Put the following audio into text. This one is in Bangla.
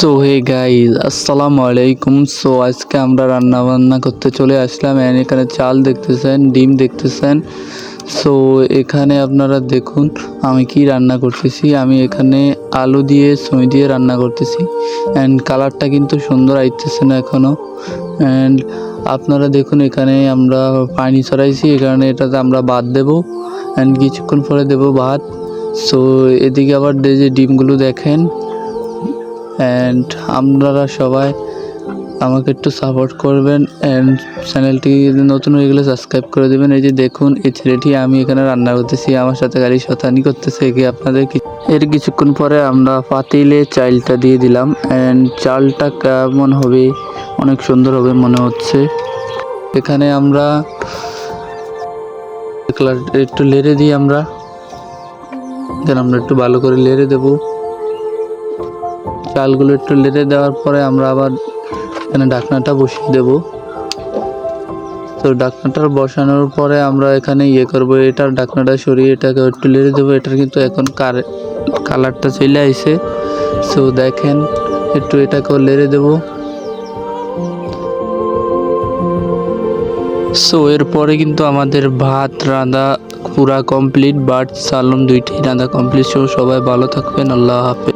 সো হে গাইজ আসসালামু আলাইকুম। সো আজকে আমরা রান্না বান্না করতে চলে আসলাম। এখানে চাল দেখতেছেন, ডিম দেখতেছেন। সো এখানে আপনারা দেখুন আমি কি রান্না করতেছি। আমি এখানে আলু দিয়ে ছুঁই দিয়ে রান্না করতেছি। অ্যান্ড কালারটা কিন্তু সুন্দর আইতেছে না এখনও। অ্যান্ড আপনারা দেখুন এখানে আমরা পানি ছড়াইছি, এই কারণে এটাতে আমরা ভাত দেবো। অ্যান্ড কিছুক্ষণ পরে দেবো ভাত। সো এদিকে আবার যে ডিমগুলো দেখেন। অ্যান্ড আপনারা সবাই আমাকে একটু সাপোর্ট করবেন অ্যান্ড চ্যানেলটি নতুন হয়ে গেলে সাবস্ক্রাইব করে দেবেন। এই যে দেখুন এই ছেলেটি আমি এখানে রান্না করতেছি, আমার সাথে গাড়ি শতানি করতেছে। এগিয়ে আপনাদের এর কিছুক্ষণ পরে আমরা পাতিলে চালটা দিয়ে দিলাম। অ্যান্ড চালটা কেমন হবে, অনেক সুন্দর হবে মনে হচ্ছে। এখানে আমরা একটু লেড়ে দিই। আমরা একটু ভালো করে লেড়ে দেবো। চালগুলো একটু লেড়ে দেওয়ার পরে আমরা আবার এখানে ঢাকনাটা বসিয়ে দেব। তো ঢাকনাটা বসানোর পরে আমরা এখানে করব, এটার ঢাকনাটা সরিয়ে এটাকে একটু লেড়ে দেবো। এটার কিন্তু এখন কালারটা চলে আইছে। সো দেখেন একটু এটাকেও লেড়ে দেব। সো এরপরে কিন্তু আমাদের ভাত রাঁধা পুরা কমপ্লিট, বাট সালন দুইটি রাঁধা কমপ্লিট। সবাই ভালো থাকবেন, আল্লাহ হাফেজ।